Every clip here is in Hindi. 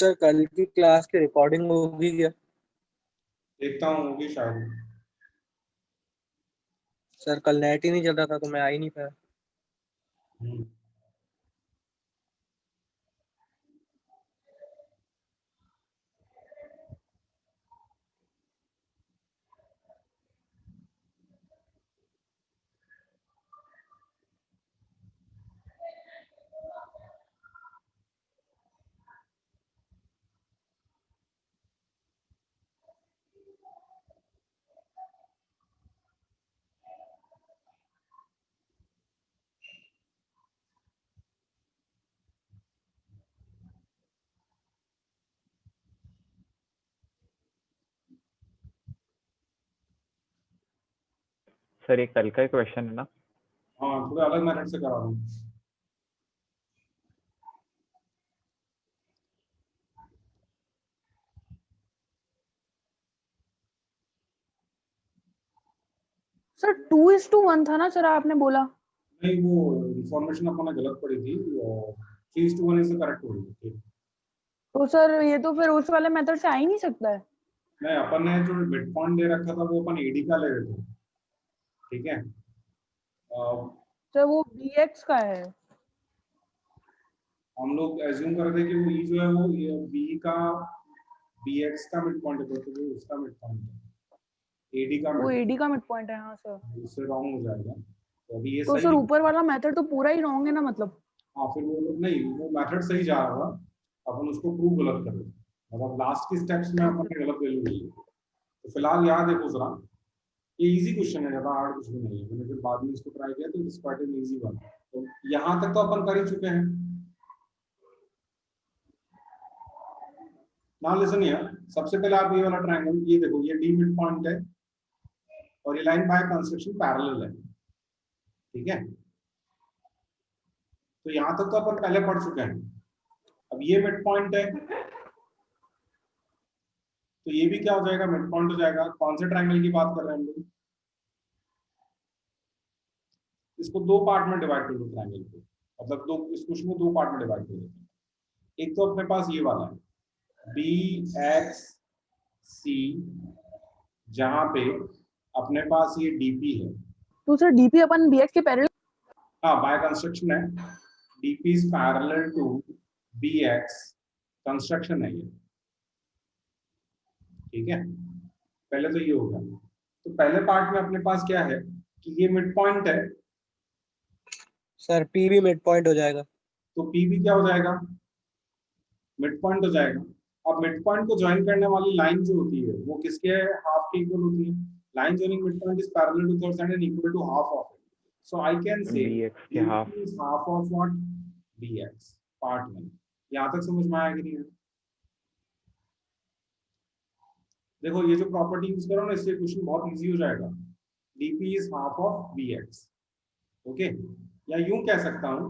सर कल की क्लास की रिकॉर्डिंग होगी क्या? देखता हूँ, होगी शायद। सर कल नेट ही नहीं चल रहा था तो मैं आ ही नहीं पाया। हम्म। सर ये कल का क्वेश्चन है ना? हाँ, थोड़ा अलग मेथड से करा रहा हूँ। सर 2:1 था ना सर, आपने बोला। नहीं, वो इंफॉर्मेशन अपन ने गलत पड़ी थी। 3:1 इज द करेक्ट होगी। तो सर ये तो फिर उस वाले मेथड से आ ही नहीं सकता है। नहीं, अपन ने जो मिड पॉइंट दे रखा था वो अपन एडी का ले रहे थे। ठीक है। सर वो bx का है। हम लोग एज्यूम कर रहे थे कि वो ई जो है वो बी का bx का मिड पॉइंट है, तो वो उसका मिड पॉइंट है, एडी का वो मिड। एडी का मिड पॉइंट है, हाँ सर। उससे रॉन्ग हो जाएगा, तो अभी ये तो सही सर है। ऊपर वाला मेथड तो पूरा ही रॉन्ग है ना, मतलब। हाँ, फिर वो लोग नहीं, वो मेथड सही जा रहा था, अपन उसको प्रूव गलत कर रहे थे। मतलब लास्ट की स्टेप्स में अपन ने गलत वैल्यू ली है। तो फिलहाल याद देखो जरा, ये इजी क्वेश्चन है, ज्यादा हार्ड कुछ भी नहीं है। मैंने फिर बाद में इसको ट्राई किया तो it's quite an easy one. तो यहाँ तक तो अपन कर ही चुके हैं। नाउ लिसन हियर, सबसे पहले आप ये वाला ट्रायंगल, ये देखो, ये डी मिड पॉइंट है और ये लाइन बाय कंस्ट्रक्शन पैरेलल है। ठीक है, तो यहाँ तक तो अपन पहले पढ़ चुके हैं। अब ये मिड पॉइंट है, तो ये भी क्या हो जाएगा, मिड पॉइंट हो जाएगा। कौन से ट्रायंगल की बात कर रहे हैं हम लोग? इसको दो पार्ट में डिवाइड कर दो ट्रायंगल को, मतलब दो, इस क्वेश्चन को दो पार्ट में डिवाइड कर देते हैं। एक तो अपने पास ये वाला है बी एक्स सी, जहां पे अपने पास ये डीपी है। तो सर डीपी अपन bx के पैरेलल। हाँ, बाय कंस्ट्रक्शन है, DP is parallel to B X, construction है ये। ठीक है, पहले तो ये होगा। तो पहले पार्ट में अपने पास क्या है कि ये मिड पॉइंट है, सर पी भी मिड पॉइंट हो जाएगा। तो पी भी क्या हो जाएगा, मिड पॉइंट हो जाएगा। अब मिड पॉइंट को ज्वाइन करने वाली लाइन जो होती है वो किसके हाफ के इक्वल होती है? Line joining mid point is parallel to third side and equal to half of it. So I can say bx के half. Is half of what, bx। Part 1 यहां तक समझ में आया कि नहीं? देखो, ये जो प्रॉपर्टी यूज करो ना, इससे क्वेश्चन बहुत इजी हो जाएगा। dp is half of bx। Okay, या यूं कह सकता हूं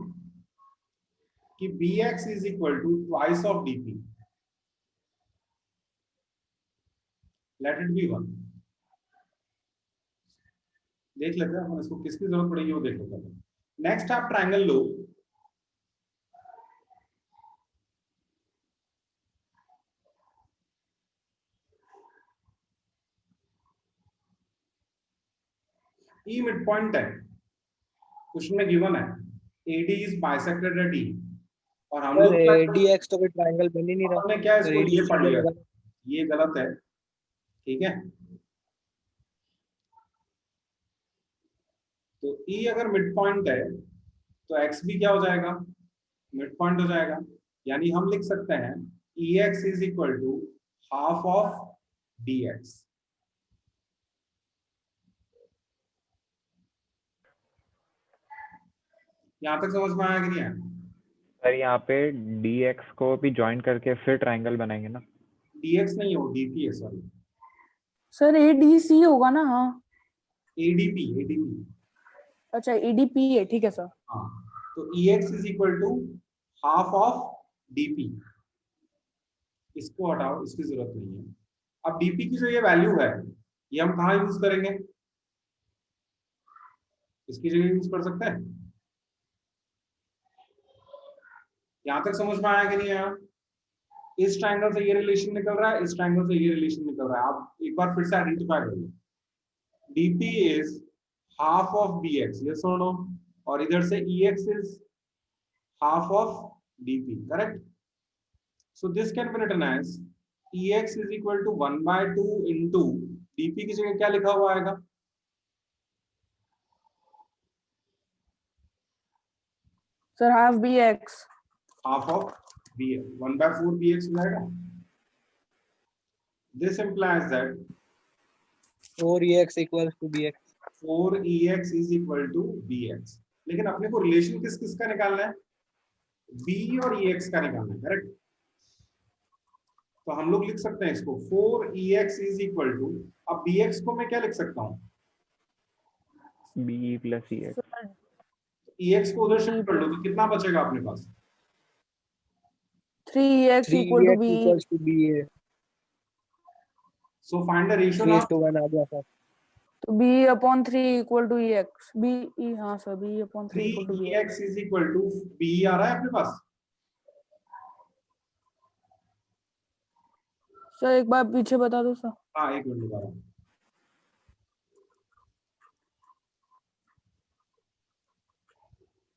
कि bx is equal to twice of dp। Let it be 1। देख लेते हैं अपन इसको, किसकी जरूरत पड़ेगी वो देख लेते हैं। नेक्स्ट आप ट्रायंगल लो, ई मिड पॉइंट है, क्वेश्चन में गिवन है AD is bisected eight E, और हम सर लोग ADX तो कोई ट्रायंगल बन ही नहीं रहा। हमने क्या तो इसको ये ADC पढ़ लिया, बनेगा। ये गलत है। ठीक है, तो E अगर मिड पॉइंट है तो X भी क्या हो जाएगा, मिड पॉइंट हो जाएगा। यानी हम लिख सकते हैं EX is equal to half of DX। यहां तक समझ में आया कि नहीं आया? सर यहाँ पे dx को भी ज्वाइन करके फिर ट्रायंगल बनाएंगे ना? DX नहीं हो, DP है, सॉरी। सर एडीसी होगा ना, हाँ। ADP। अच्छा एडीपी है, ठीक है सर। हाँ, तो EX is equal to half of DP। इसको हटाओ, इसकी जरूरत नहीं है। अब DP की जो ये वैल्यू है, ये हम कहाँ यूज करेंगे? इसकी जगह यूज कर सकते हैं। यहां तक समझ में आया कि नहीं आया? इस ट्रायंगल से ये रिलेशन निकल रहा है, इस ट्रायंगल से ये रिलेशन निकल रहा है। आप एक बार फिर से आइडेंटिफाई कर लो, dp is half of bx, yes or no? और इधर से ex is half of dp, correct? So this can be written as ex is equal to 1/2 into dp की जगह क्या लिखा हुआ आएगा? Sir half B X. Half of bx, 1/4 bx हो जाएगा। This implies that 4ex equals to bx. 4ex is equal to bx। लेकिन अपने को रिलेशन किस किस का निकालना है? b और ex का निकालना है, करेक्ट? तो हम लोग लिख सकते हैं इसको 4ex is equal to, अब bx को मैं क्या लिख सकता हूँ? बी प्लस ई एक्स। ex को उधर शिफ्ट कर लो तो कितना बचेगा अपने पास? 3ex equal to 3ex B. equals to ba. So find the ratio 3 now। is to 1 आ गया सर. तो b/3 इक्वल टू ex। हाँ सर, b/3 equal to bx। 3ex is equal to b आ रहा है अपने पास? सर एक बार पीछे बता दो सर। हाँ, एक मिनट बता रहा हूँ।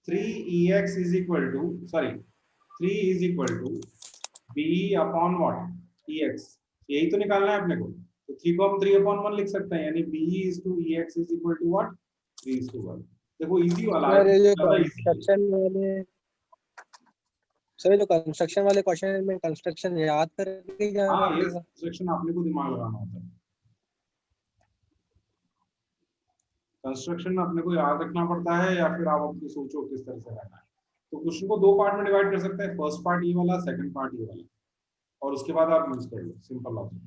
3ex is equal to, sorry, 3 is equal to b upon what? ex, यही तो निकालना है अपने को। तो 3 को हम 3/1 लिख सकते हैं, यानी b is to ex is equal to what? 3 is to 1। देखो इजी वाला है, सर ये जो ज्यादा इजी है। कंस्ट्रक्शन वाले, सर ये जो कंस्ट्रक्शन वाले क्वेश्चन में कंस्ट्रक्शन याद करके जाना हाँ, ये पड़ेगा. सेक्शन आपने को दिमाग लगाना होता है। कंस्ट्रक्शन अपने को याद रखना पड़ता है या फिर आप अपनी सोचो किस तरह से करना है। तो क्वेश्चन को दो पार्ट में डिवाइड कर सकते हैं, फर्स्ट पार्ट ये वाला, सेकंड पार्ट ये वाला, और उसके बाद आप यूज कर लो सिंपल लॉजिक।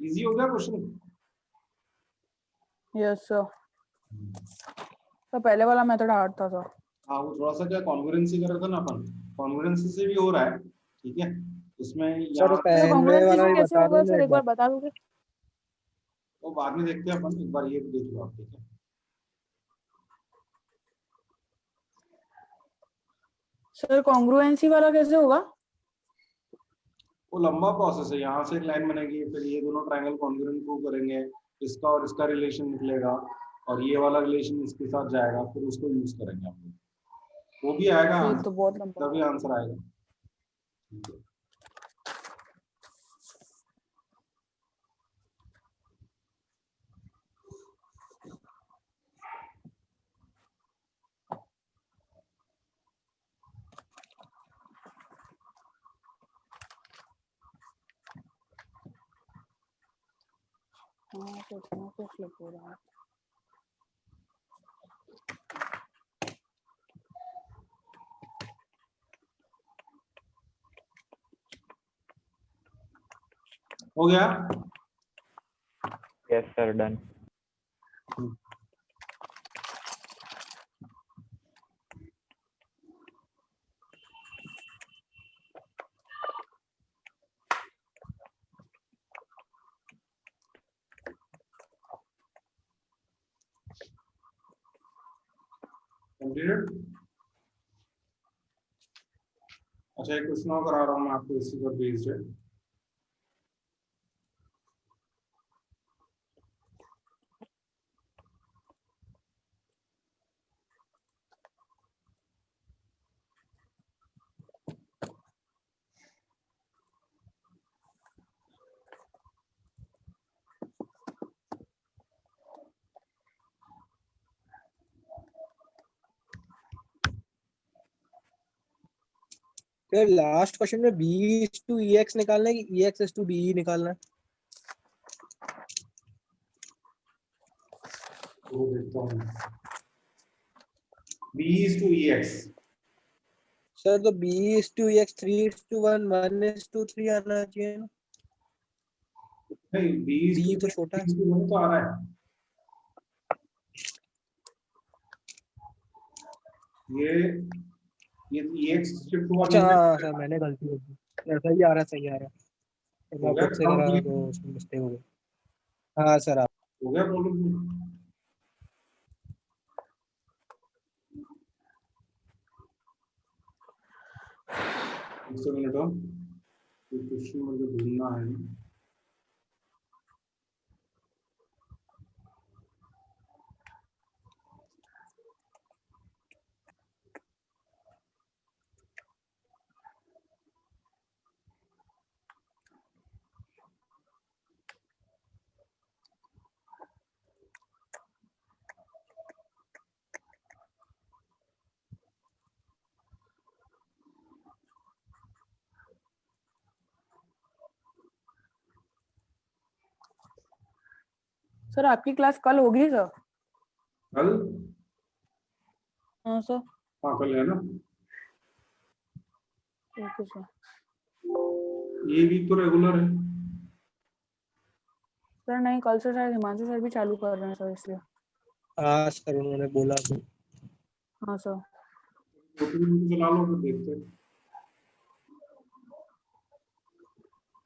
इजी हो गया क्वेश्चन? Yes sir. तो पहले वाला मेथड हार्ड था सर। हाँ, वो थोड़ा सा क्या कॉन्ग्रुएंसी कर रहा था ना अपन, कॉन्ग्रुएंसी से भी हो रहा है, ठीक है। उसमें सर यहाँ पहले कांग्रुएंसी वाला से भी कैसे बता होगा दो सर, ना एक बार बता दोगे? वो बाद में देखते हैं अपन, एक बार ये देख लो आप, ठीक है। सर कांग्रुएंसी वाला कैसे होगा? वो लंबा प्रोसेस है, यहाँ से एक लाइन बनेगी, फिर ये दोनों ट्रायंगल कॉन्ग्रुएंट प्रूव करेंगे, इसका और इसका रिलेशन निकलेगा, और ये वाला रिलेशन इसके साथ जाएगा, फिर उसको यूज करेंगे हम लोग। वो भी आएगा ये आंसर, तो बहुत लंबा तभी आंसर आएगा, ठीक है। हाँ, सोचना तो स्लिप हो रहा है। हो गया? Yes sir, done. कंप्लीटेड? अच्छा, एक क्वेश्चन और करा रहा हूँ मैं आपको इसी पर बेस्ड है। फिर लास्ट क्वेश्चन में b is to ex निकालना है कि ex is to be निकालना है? वो देखता हूँ, b is to ex। Sir तो b is to ex 3 is to 1 1 is to 3 आना चाहिए ना. नहीं, b is b to तो छोटा है. 1 तो आ रहा है। ये ex शिफ्ट हुआ अच्छा नहीं हाँ है। सर, मैंने गलती कर दी. सही आ रहा है, सही आ रहा है. हो मैं गया खुद से करा कंप्लीट? तो उसमें मिस्टेक हो गई. हाँ सर आप. हो गया प्रॉब्लम? एक मिनट हो, क्वेश्चन मुझे ढूंढना है। सर आपकी क्लास कल होगी सर? कल? हाँ सर। हाँ कल है ना। Okay sir. ये वीक तो रेगुलर है। सर नहीं, कल से शायद हिमांशु सर भी चालू कर रहे हैं सर, इसलिए। हाँ सर उन्होंने बोला तो। हाँ सर। 2-3 मिनट चला लो फिर देखते हैं।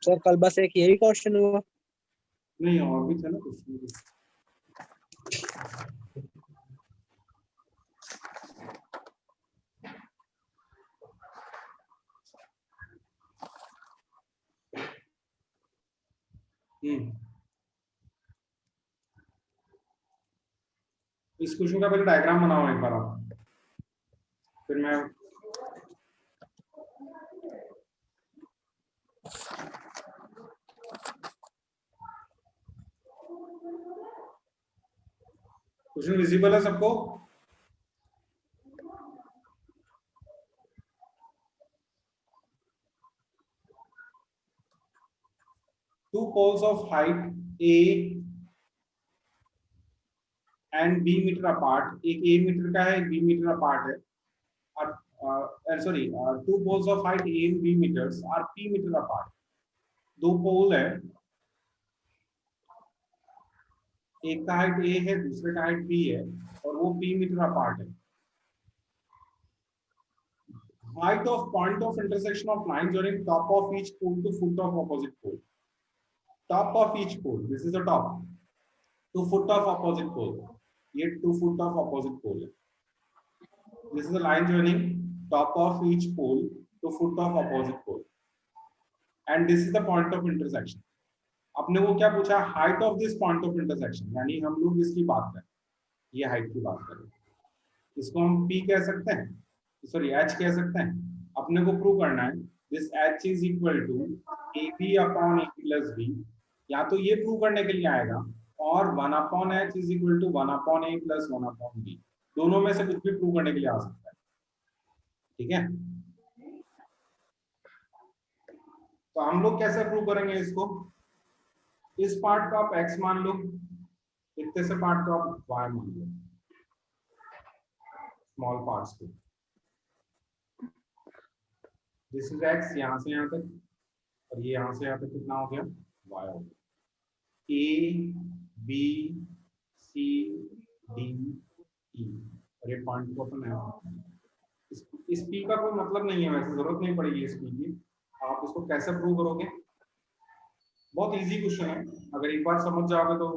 सर कल बस एक यही क्वेश्चन हुआ? नहीं और भी थे ना क्वेश्चन। इस क्वेश्चन का पहले डायग्राम बनाओ एक बार आप, फिर मैं क्वेश्चन विजिबल है सबको? Two poles of height a and b metre apart, एक a मीटर का है एक b मीटर अपार्ट है, और sorry two poles of height a and b meters are p metre apart. दो पोल है, एक का हाइट a है दूसरे का हाइट b है और वो p मीटर अपार्ट है। Height of point of intersection of line joining top of each pole to foot of opposite pole. Top of each pole, this is the top, to foot of opposite pole, ये 2 foot of opposite pole है। This is the line joining top of each pole to foot of opposite pole, and this is the point of intersection। आपने वो क्या पूछा, height of this point of intersection, यानी हम लोग इसकी बात करें, ये height की बात करें, इसको हम p कह सकते हैं, सॉरी h कह सकते हैं। अपने को प्रूव करना है this h is equal to ab upon a plus b, या तो ये प्रूव करने के लिए आएगा, और 1 upon h is equal to 1 upon a plus 1 upon b, दोनों में से कुछ भी प्रूव करने के लिए आ सकता है। ठीक है, तो हम लोग कैसे प्रूव करेंगे इसको? इस पार्ट को आप x मान लो, इतने से पार्ट को आप y मान लो, स्मॉल पार्ट्स को। दिस इज x, यहां से यहां तक, और ये यहां से यहां तक कितना हो गया, y हो गया। a b c d e, और ये पॉइंट को अपन इस p का कोई मतलब नहीं है, वैसे जरूरत नहीं पड़ेगी इस p की। आप इसको कैसे प्रूव करोगे? बहुत इजी क्वेश्चन है, अगर एक बार समझ जाओगे तो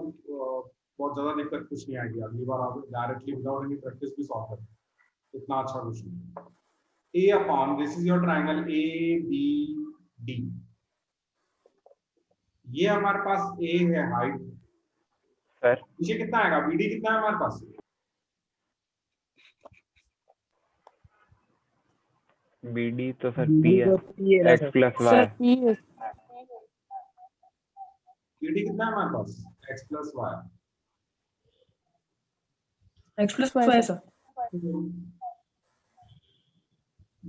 बहुत ज्यादा दिक्कत कुछ नहीं आएगी, अगली बार आप डायरेक्टली विदाउट एनी प्रैक्टिस भी सॉल्व करें, इतना अच्छा क्वेश्चन है। a upon, this is your triangle a b d, ये हमारे पास a है हाइट सर नीचे कितना आएगा, bd कितना है हमारे पास? BD तो सर P है, x plus y। Sir p है। bd कितना है हमारे पास? x plus y। x plus y sir.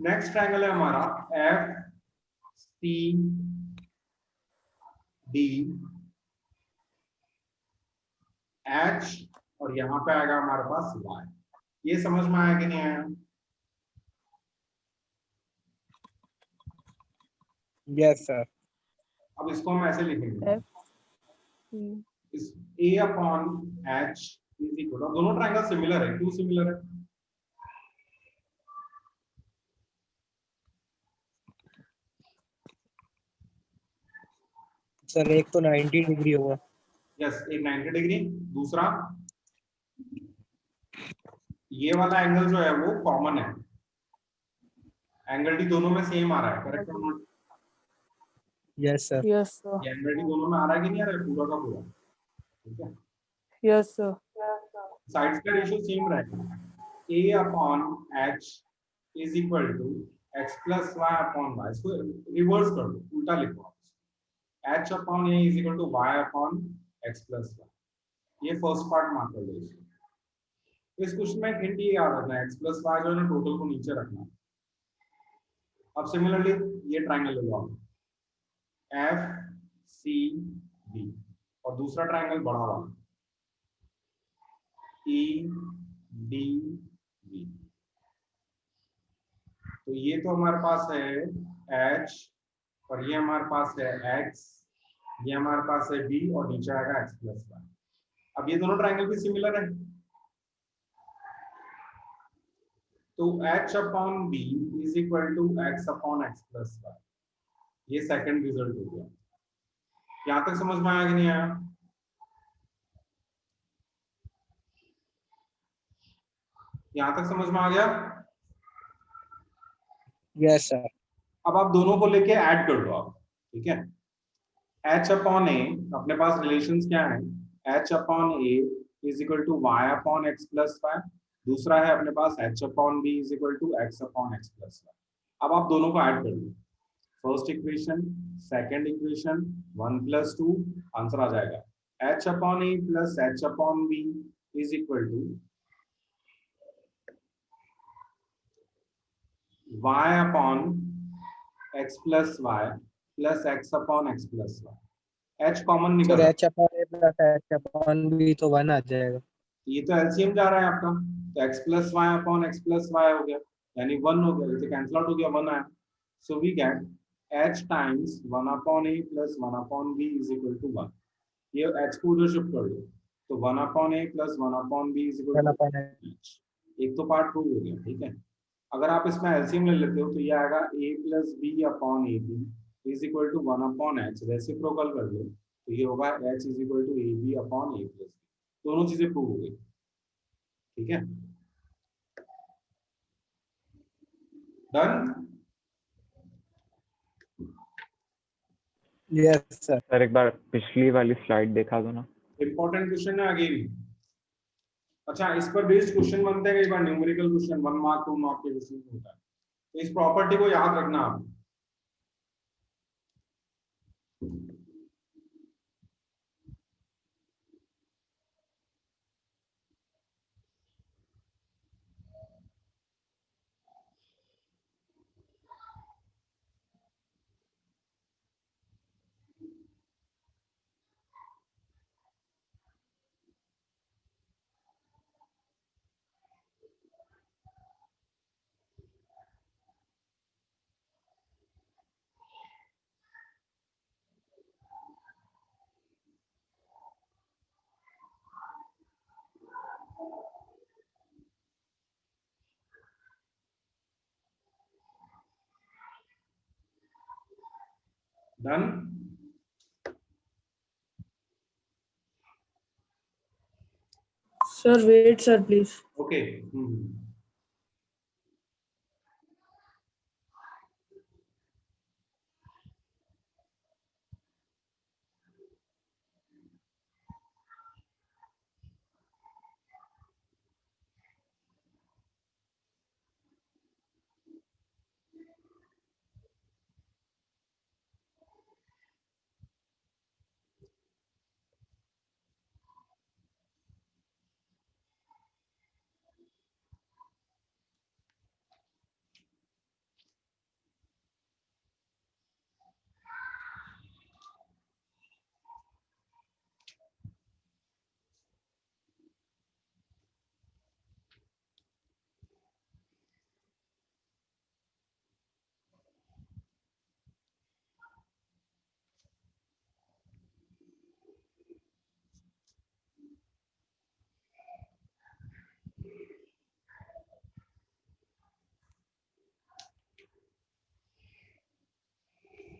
Next triangle है हमारा f c d h, और यहाँ पे आएगा हमारे पास y। ये समझ में आया कि नहीं आया? Yes sir. अब इसको हम ऐसे लिखेंगे, इस a upon h is equal, दोनों ट्रायंगल सिमिलर है, क्यों सिमिलर है? सर एक तो 90 डिग्री होगा। यस, एक 90 डिग्री, दूसरा ये वाला एंगल जो है वो कॉमन है, एंगल डी दोनों में सेम आ रहा है, करेक्ट और not? Yes sir. Yes sir. ये ऑलरेडी दोनों में आ रहा है कि नहीं आ रहा है, पूरा का पूरा? ठीक है, यस सर। साइड्स का रेशियो सेम रहेगा, a upon h is equal to x plus y upon y। इसको रिवर्स कर दो, उल्टा लिखो आप, h upon a is equal to y upon x plus y। ये फर्स्ट पार्ट मार्क कर दो इसको। इस क्वेश्चन में एक हिंट ये याद रखना है, x प्लस y जो है टोटल को नीचे रखना। अब सिमिलरली ये ट्रायंगल ले लो आप, एफ सी बी, और दूसरा ट्रायंगल बड़ा वाला ई डी बी। तो ये तो हमारे पास है एच, और ये हमारे पास है एक्स, ये हमारे पास है बी, और नीचे आएगा एक्स प्लस वाई। अब ये दोनों ट्रायंगल भी सिमिलर है, तो H upon B is equal to X upon X plus Y. ये सेकंड रिजल्ट हो गया। यहां तक समझ में आया कि नहीं आया? यहां तक समझ में आ गया? Yes sir. अब आप दोनों को लेके ऐड कर दो आप, ठीक है। h अपॉन ए, अपने पास रिलेशंस क्या है, h upon A is equal to y upon x plus Y. दूसरा है अपने पास h upon b is equal to x upon x plus Y. अब आप दोनों को ऐड कर दो, first equation second equation 1 plus 2, answer आ जाएगा h upon A plus h upon b is equal to y upon x plus y plus x upon x plus y। h common निकल सर रहा है, H upon A plus H upon B तो 1 आ जाएगा। ये तो एलसीएम जा रहा है आपका, तो x plus Y upon X plus Y हो गया, यानी 1 हो गया, ये तो कैंसिल आउट हो गया, 1 आया। So we get h times 1 upon a plus 1 upon b is equal to 1। ये h को उधर शिफ्ट कर दो, तो 1 upon a plus 1 upon b is equal 1 two upon A. h। एक तो पार्ट प्रूव हो गया, ठीक है। अगर आप इसमें एलसीएम ले लेते हो तो ये आएगा a plus b upon a b is equal to 1 upon h। Reciprocal कर लो तो ये होगा h is equal to a b upon a plus b। दोनों चीजें प्रूव हो गई, ठीक है, डन। Yes sir. सर एक बार पिछली वाली स्लाइड दिखा दो ना। इंपॉर्टेंट क्वेश्चन है अगेन। अच्छा, इस पर बेस्ड क्वेश्चन बनते हैं कई बार, न्यूमेरिकल क्वेश्चन 1 मार्क 2 मार्क के क्वेश्चन होता है, तो इस प्रॉपर्टी को याद रखना आप। Done. Sir wait sir please. Okay,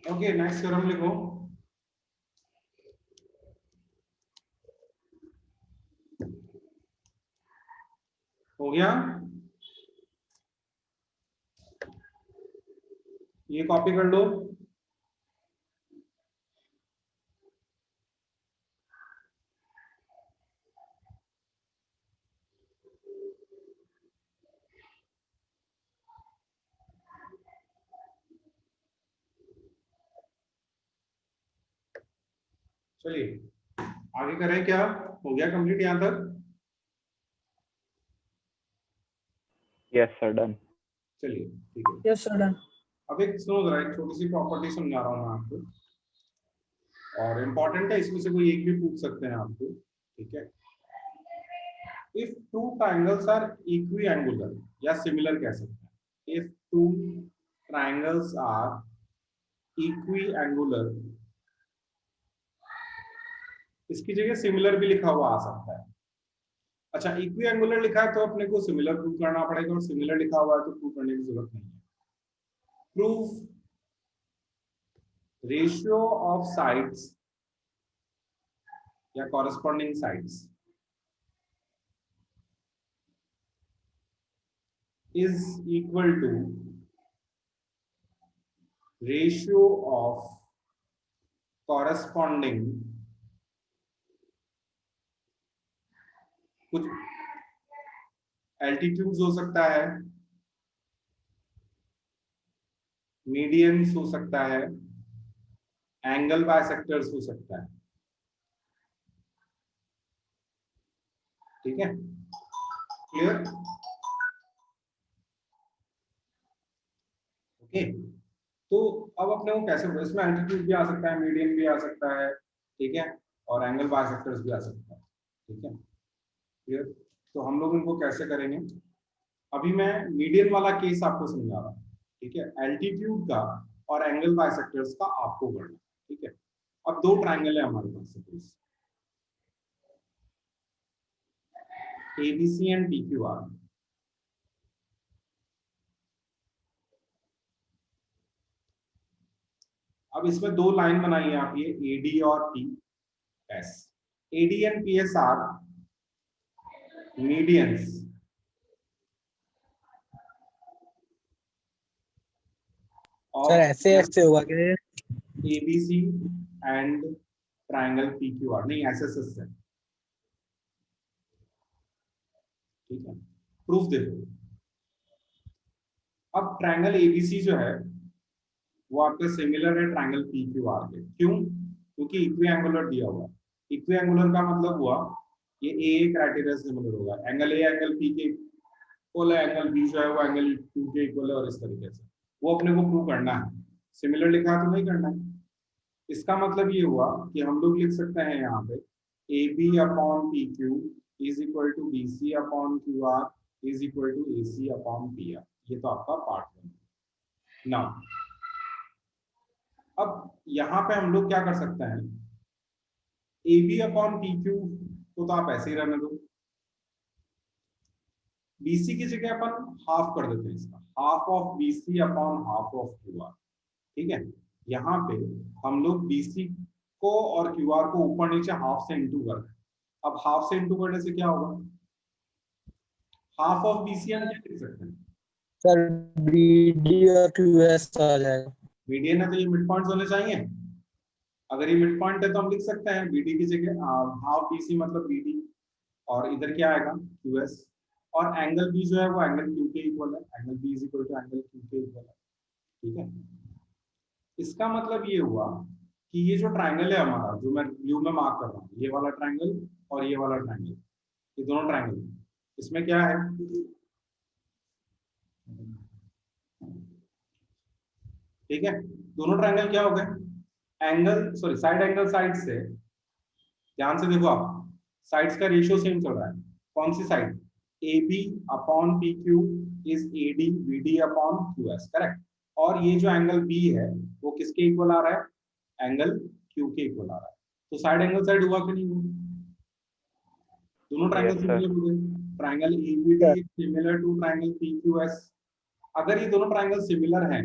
okay, next theorem लिखो। हो गया, ये कॉपी कर लो। चलिए आगे करें क्या, हो गया कंप्लीट यहाँ तक? Yes sir, done. चलिए ठीक है। Yes sir done. अब एक सुनो जरा, एक छोटी सी प्रॉपर्टी समझा रहा हूँ मैं आपको, और इम्पोर्टेंट है, इसमें से कोई एक भी पूछ सकते हैं आपको, ठीक है। इफ टू ट्राइंगल्स आर इक्विएंगुलर या सिमिलर कह सकते हैं, इफ टू ट्राइंगल्स आर इक्विएंगुलर, इसकी जगह सिमिलर भी लिखा हुआ आ सकता है। अच्छा, इक्विएंगुलर लिखा है तो अपने को सिमिलर प्रूव करना पड़ेगा, और सिमिलर लिखा हुआ है तो प्रूव करने की जरूरत नहीं है। प्रूव रेशियो ऑफ साइड्स या corresponding sides is equal to ratio of corresponding, कुछ एल्टीट्यूड्स हो सकता है, मीडियंस हो सकता है, एंगल बाइसेक्टर्स हो सकता है, ठीक है, क्लियर? ओके, तो अब अपने को कैसे, इसमें एल्टीट्यूड भी आ सकता है, मीडियन भी आ सकता है, ठीक है, और एंगल बाइसेक्टर्स भी आ सकता है, ठीक है, क्लियर? तो हम लोग इनको कैसे करेंगे, अभी मैं मीडियन वाला केस आपको समझा रहा हूँ, ठीक है, एल्टीट्यूड का और एंगल बाइसेक्टर्स का आपको करना, ठीक है। अब दो ट्राइंगल है हमारे पास, सपोज ABC एंड PQR, अब इसमें दो लाइन बनाई है आप, ये AD और PS। AD and PS are medians sir ऐसे ऐसे होगा कि ABC एंड ट्राइंगल PQR, नहीं SSS है, ठीक है। प्रूफ देखो, अब ट्राइंगल ABC जो है वो आपका सिमिलर है ट्राइंगल PQR के, क्यों? क्योंकि इक्विएंगुलर दिया हुआ है। इक्विएंगुलर का मतलब हुआ ये A क्राइटेरिया सिमिलर होगा, एंगल A एंगल P के इक्वल है, एंगल B जो है वो एंगल Q के इक्वल है, और इस तरीके से वो अपने को प्रूव करना है। सिमिलर लिखा है तो नहीं करना है। इसका मतलब ये हुआ कि हम लोग लिख सकते हैं यहाँ पे AB upon PQ is equal to BC upon QR is equal to AC upon PR। ये तो आपका पार्ट है ना। अब यहाँ पे हम लोग क्या कर सकते हैं, AB अपॉन PQ को तो आप ऐसे ही रहने दो, BC की जगह अपन हाफ कर देते हैं इसका, half of BC upon half of QR, ठीक है। यहाँ पे हम लोग BC को और QR को ऊपर नीचे हाफ से इंटू कर रहे हैं। अब हाफ से इंटू करने से क्या होगा, हाफ ऑफ BC हम क्या लिख सकते हैं सर BD और QS आ जाएगा। मीडियन है तो ये मिड पॉइंट्स होने चाहिए, अगर ये मिड पॉइंट है तो हम लिख सकते हैं BD की जगह हाफ BC मतलब BD, और इधर क्या आएगा QS, और एंगल B जो है वो एंगल Q के इक्वल है, angle B is equal to angle Q के इक्वल है, ठीक है। इसका मतलब ये हुआ कि ये जो ट्राइंगल है हमारा, जो मैं ब्लू में मार्क कर रहा हूँ, ये वाला ट्राइंगल और ये वाला ट्राइंगल, ये दोनों ट्राइंगल, इसमें क्या है, ठीक है, दोनों ट्राइंगल क्या हो गए, angle sorry side angle side से, ध्यान से देखो आप, साइड्स का रेशियो सेम चल रहा है। कौन सी side, AB upon PQ is AD BD upon QS, correct. और ये जो एंगल B है वो किसके इक्वल आ रहा है, एंगल Q के इक्वल आ रहा है। तो साइड एंगल साइड हुआ कि नहीं हुआ, दोनों ट्राइंगल Yes, sir. सिमिलर हो गए। Triangle ABD is similar to triangle PQS। अगर ये दोनों ट्राइंगल सिमिलर हैं,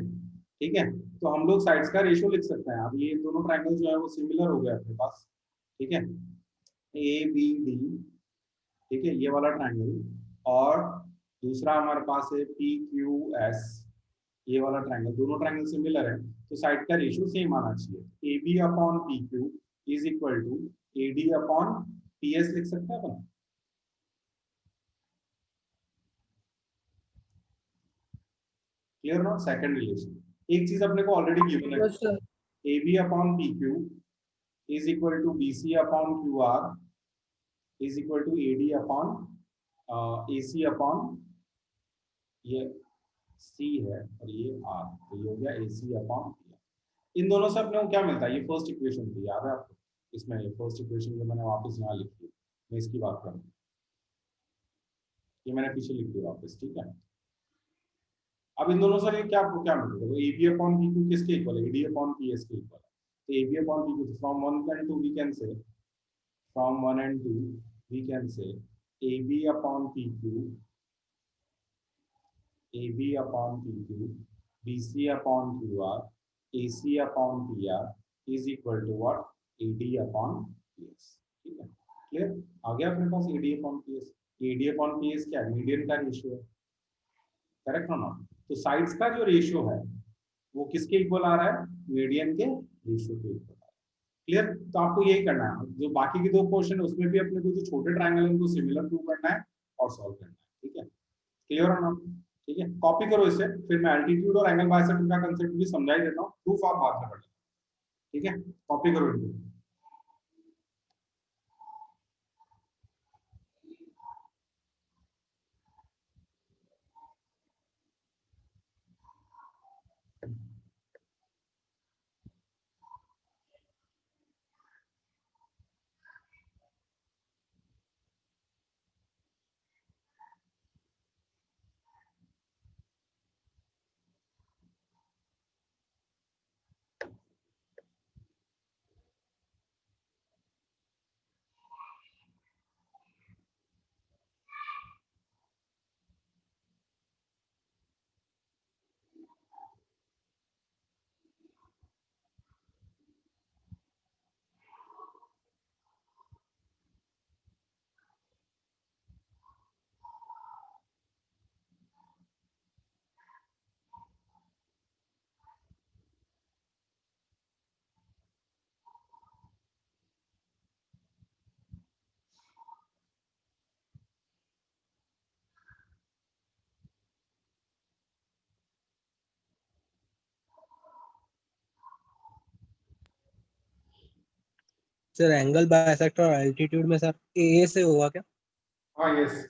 ठीक है, तो हम लोग साइड्स का रेशियो लिख सकते हैं। अब ये दोनों ट्राइंगल जो है वो सिमिलर हो गए अपने पास, ठीक है, ABD, ठीक है, ये वाला ट्राइंगल, और दूसरा हमारे पास है PQS, ये वाला ट्राइंगल, दोनों ट्राइंगल सिमिलर है तो साइड का रेशियो सेम आना चाहिए। AB upon PQ is equal to AD upon PS लिख सकते हैं अपन, क्लियर नॉट? Second relation. एक चीज अपने को ऑलरेडी गिवन है, yes sir. AB upon PQ is equal to BC upon QR is equal to AD upon AC upon ये C है और ये R, तो ये हो गया AC अपॉन। इन दोनों से अपने को क्या मिलता है? ये फर्स्ट इक्वेशन थी, याद है आपको? इसमें ये फर्स्ट इक्वेशन जो मैंने वापस यहाँ लिखी है, मैं इसकी बात कर रहा हूँ, ये मैंने पीछे लिख दी वापस, ठीक है। अब इन दोनों से क्या आपको क्या मिलेगा? तो AB अपॉन PQ किसके इक्वल है? AD अपॉन PS के इक्वल है। तो AB upon PQ from 1 and 2 we can say, from 1 and 2 we can say AB upon PQ, AB upon PQ, BC upon QR, AC upon PR is equal to what? AD upon PS। ठीक है, क्लियर? आ गया अपने पास AD upon PS। AD upon PS क्या है? मीडियन का रेशियो है, करेक्ट ना? तो साइड्स का जो रेशियो है वो किसके इक्वल आ रहा है? मीडियन के रेशियो के इक्वल आ रहा है। क्लियर? तो आपको यही करना है, जो बाकी के दो क्वेश्चन उसमें भी अपने को जो छोटे ट्रायंगल है उनको सिमिलर प्रूव करना है और सॉल्व करना है, ठीक है? क्लियर है ना? ठीक है, कॉपी करो इसे, फिर मैं एल्टीट्यूड और एंगल बाइसेक्टर का कांसेप्ट भी समझा ही देता हूँ, प्रूफ आप बाद में पढ़ेंगे, ठीक है? कॉपी करो इनको। सर एंगल बाइसेक्टर और एल्टीट्यूड में सर ए से होगा क्या? हाँ, यस।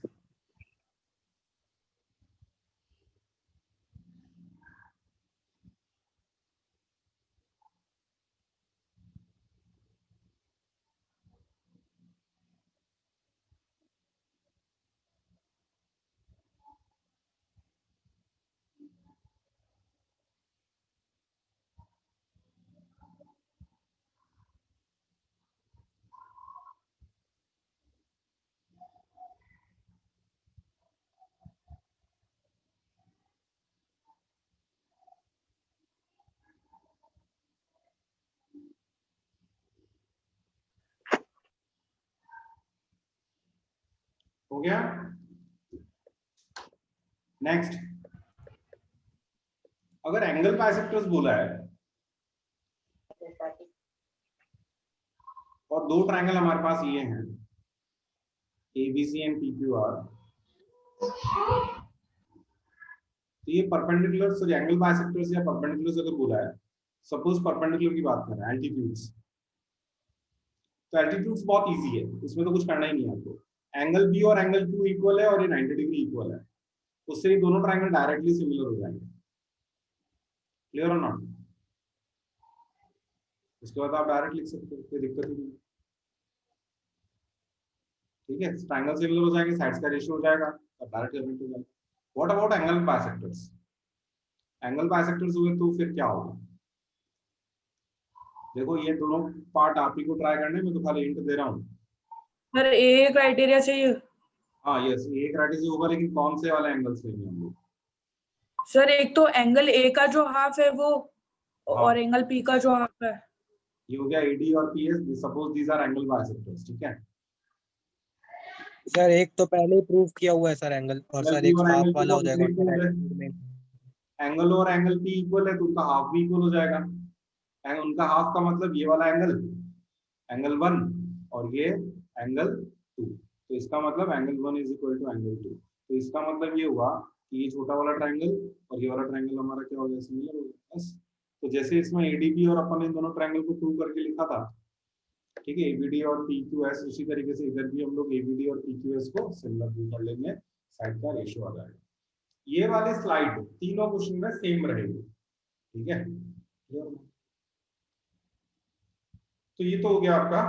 हो गया? नेक्स्ट, अगर एंगल बाइसेक्टर्स बोला है और दो ट्रायंगल हमारे पास ये हैं ABC एंड PQR, तो ये परपेंडिकुलर, सॉरी एंगल बाइसेक्टर्स या परपेंडिकुलर्स अगर बोला है, सपोज परपेंडिकुलर की बात कर रहे हैं, एल्टीट्यूड्स, तो एल्टीट्यूड्स बहुत इजी है, इसमें तो कुछ करना ही नहीं है आपको। एंगल B और एंगल Q इक्वल है और ये 90 डिग्री इक्वल है, उससे ये दोनों ट्रायंगल डायरेक्टली सिमिलर हो जाएंगे। क्लियर और नॉट? उसके बाद आप डायरेक्ट लिख सकते हो, कोई दिक्कत ही नहीं, ठीक है? ट्रायंगल सिमिलर हो जाएंगे, साइड्स का रेशियो हो जाएगा और डायरेक्ट लिमिट हो जाएगा। What about angle bisectors? Angle bisectors हुए तो फिर क्या होगा? देखो ये दोनों पार्ट आप ही को ट्राई करने में, तो खाली हिंट दे रहा हूँ। सर ए क्राइटेरिया चाहिए। हाँ यस, ये क्राइटेरिया होगा, लेकिन कौन से वाले एंगल्स लेंगे हम लोग? सर एक तो एंगल ए का जो हाफ है वो, हाँ। और एंगल पी का जो हाफ है। ये हो गया AD और PS, suppose these R angle bisectors, ठीक है? सर एक तो पहले ही प्रूव किया हुआ है सर एंगल, और सर एक हाफ वाला हो जाएगा एंगल और एंगल P इक्वल है तो उनका हाफ भी इक्वल हो जाएगा। उनका हाफ का मतलब ये वाला एंगल, एंगल 1, और ये एंगल 2, तो इसका मतलब angle 1 is equal to angle 2, तो इसका मतलब ये हुआ ये छोटा वाला ट्रायंगल और ये वाला ट्रायंगल हमारा क्या हो गया, सिमिलर हो गया बस। तो जैसे इसमें एडीबी और अपन इन दोनों ट्रायंगल को प्रूव करके लिखा था, ठीक है, एबीडी और पीक्यूएस, उसी तरीके से इधर भी हम लोग एबीडी और पीक्यूएस को सिमिलर प्रूव कर लेंगे, साइड का रेशियो आ जाएगा। ये वाली स्लाइड तीनों क्वेश्चन में सेम रहेगी, ठीक है। तो ये तो हो गया आपका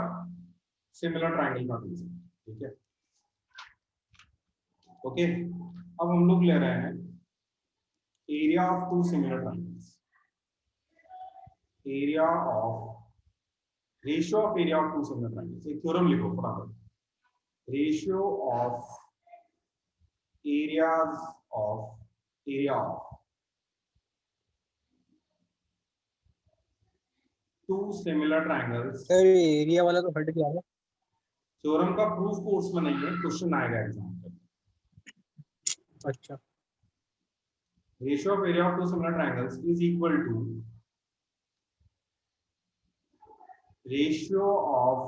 सिमिलर ट्रायंगल का कंसेप्ट, ठीक है। ओके, अब हम लोग ले रहे हैं area of two similar triangles, area of ratio of area of two similar triangles. एक थ्योरम लिखो फटाफट, ratio of areas of area of two similar triangles. Sir area वाला तो हट गया है। थ्योरम का प्रूफ कोर्स में नहीं है, क्वेश्चन आएगा एग्जाम में। अच्छा, ratio of area of two similar triangles is equal to ratio of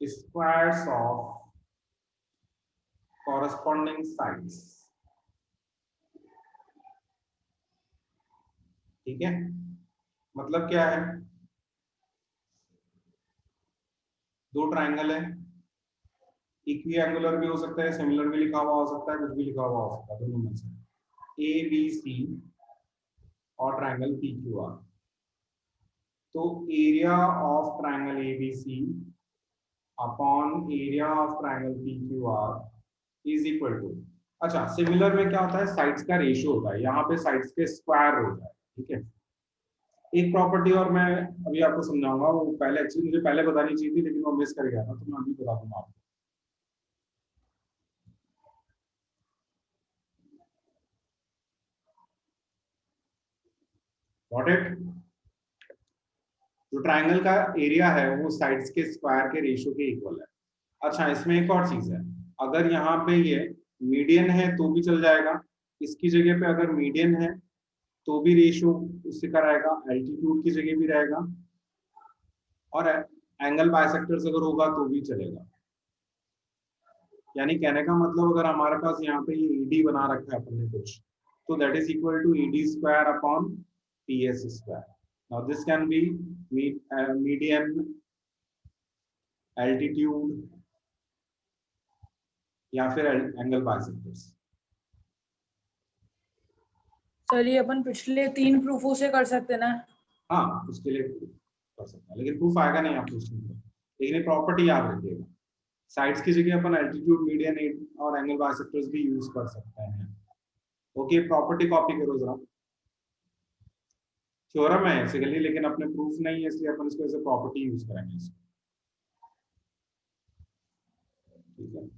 squares of corresponding sides, ठीक है। मतलब क्या है, दो ट्रायंगल है, इक्विएंगुलर भी हो सकता है, सिमिलर भी लिखा हुआ हो सकता है, कुछ भी लिखा हुआ हो सकता है, दोनों में से ए बी सी और ट्रायंगल पी क्यू आर। तो area of triangle A B C upon area of triangle P Q R is equal to, अच्छा सिमिलर में क्या होता है, साइड्स का रेशियो होता है, यहाँ पे साइड्स के स्क्वायर होता है, ठीक है। एक प्रॉपर्टी और मैं अभी आपको समझाऊंगा, वो पहले एक्चुअली मुझे पहले बतानी चाहिए थी लेकिन वो मिस कर गया था, तो मैं अभी बता दूंगा आपको। Got it? जो ट्रायंगल का एरिया है वो साइड्स के स्क्वायर के रेशियो के इक्वल है। अच्छा, इसमें एक और चीज है, अगर यहाँ पे ये मीडियन है तो भी चल जाएगा, इसकी जगह पे अगर मीडियन है तो भी रेशियो उससे कराएगा, एल्टीट्यूड की जगह भी रहेगा, और एंगल बाइसेक्टर्स अगर होगा तो भी चलेगा। यानी कहने का मतलब अगर हमारे पास यहाँ पे ये ईडी बना रखा है अपन ने कुछ, तो that is equal to ED square upon PS square. Now this can be median, altitude या फिर एंगल बाइसेक्टर्स। सर ये अपन पिछले 3 प्रूफों से कर सकते ना? हाँ, उसके लिए कर सकते हैं, लेकिन प्रूफ आएगा नहीं आपको उसमें, लेकिन ये प्रॉपर्टी याद रखिएगा, साइड्स की जगह अपन एल्टीट्यूड, मीडियन और एंगल बाइसेक्टर्स भी यूज कर सकते हैं। ओके, प्रॉपर्टी कॉपी करो जरा, थ्योरम है बेसिकली लेकिन अपने प्रूफ नहीं है, इसलिए अपन इसको एज ए प्रॉपर्टी यूज करेंगे इसको, ठीक है।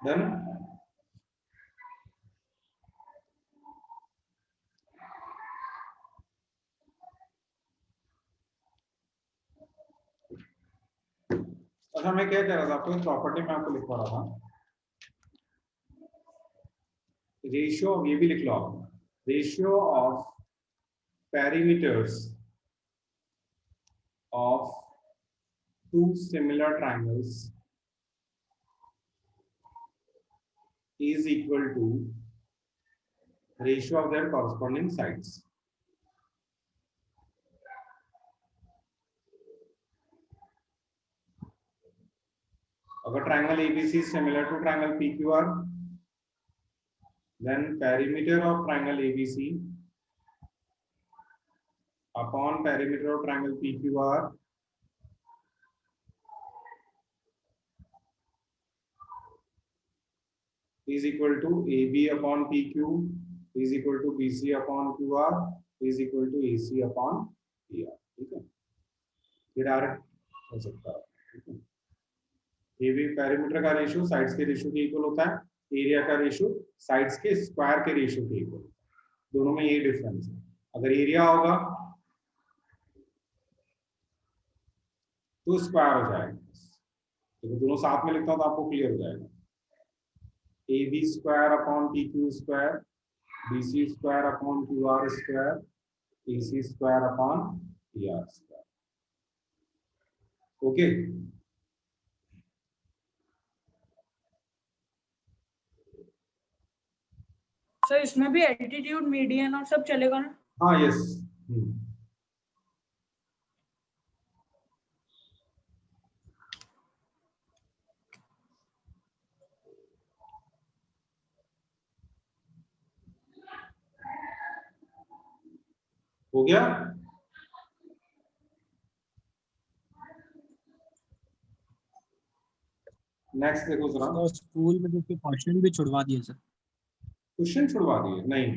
डन। अच्छा, मैं क्या कह रहा था आपको, प्रॉपर्टी में आपको लिखवा रहा था, रेशियो, ये भी लिख लो आप, ratio of perimeters of two similar triangles is equal to ratio of their corresponding sides. अगर triangle ABC is similar to triangle PQR, then perimeter of triangle ABC upon perimeter of triangle PQR is equal to AB upon PQ is equal to BC upon QR is equal to AC upon PR. ठीक है, ये डायरेक्ट हो सकता है। ठीक है, AB पेरीमीटर का रेशियो साइड्स के रेशियो के इक्वल होता है, एरिया का रेशियो साइड्स के स्क्वायर के रेशियो के इक्वल होता है। दोनों में ये डिफरेंस है। अगर एरिया होगा तो स्क्वायर हो जाएगा, तो दोनों साथ में लिखता हूं तो आपको क्लियर हो जाएगा। AB square upon PQ square, BC square upon QR square, AC square upon PR square. Okay. Sir इसमें भी एल्टीट्यूड मीडियन और सब चलेगा ना? हाँ, यस। हो गया? नेक्स्ट देखो जरा। तो स्कूल में देखिए क्वेश्चन भी छुड़वा दिए सर। क्वेश्चन छुड़वा दिए? नहीं,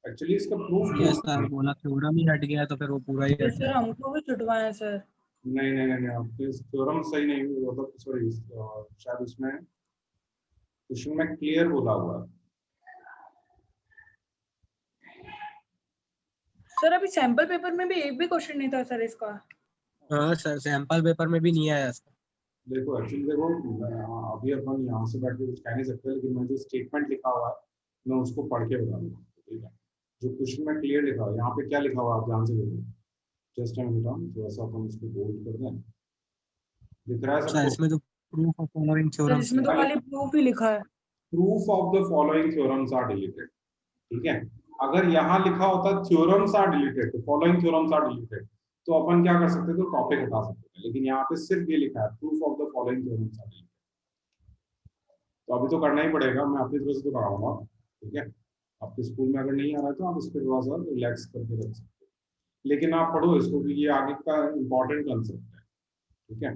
एक्चुअली इसका प्रूफ यस सर, बोला थ्योरम ही हट गया तो फिर वो पूरा ही हट सर गया। हमको भी छुटवाया सर। नहीं नहीं नहीं, आपके थ्योरम सही नहीं हुआ, सॉरी, शायद उसमें क्वेश्चन में क्लियर बोला हुआ है। सर अभी सैंपल पेपर में भी एक भी क्वेश्चन नहीं था सर इसका। हाँ सर, सैंपल पेपर में भी नहीं आया सर। देखो एक्चुअली देखो, अभी अपन यहाँ से बैठ के कुछ कह नहीं सकते, लेकिन मैं जो स्टेटमेंट लिखा हुआ है मैं उसको पढ़ के बता दूंगा। ठीक है, जो क्वेश्चन में क्लियर लिखा हुआ है, यहाँ पे क्या लिखा हुआ है आप ध्यान से देखो। जस्ट थोड़ा सा अपन इसको बोल्ड कर दें, दिख रहा है सर सबको? इसमें तो proof of following sir theorem इसमें तो खाली प्रूफ ही लिखा है। Proof of the following theorems are deleted. ठीक है, अगर यहाँ लिखा होता थ्योरम्स आर डिलीटेड, तो फॉलोइंग थ्योरम्स आर डिलीटेड, तो अपन क्या कर सकते थे, तो टॉपिक हटा सकते थे। लेकिन यहाँ पे सिर्फ ये लिखा है proof of the following theorems are deleted. तो अभी तो करना ही पड़ेगा, मैं अपनी तरफ से तो कराऊंगा। ठीक है, आपके स्कूल में अगर नहीं आ रहा है तो आप इस पर थोड़ा सा रिलैक्स करके रख सकते हो, लेकिन आप पढ़ो इसको, क्योंकि ये आगे का इम्पोर्टेंट कंसेप्ट है। ठीक है,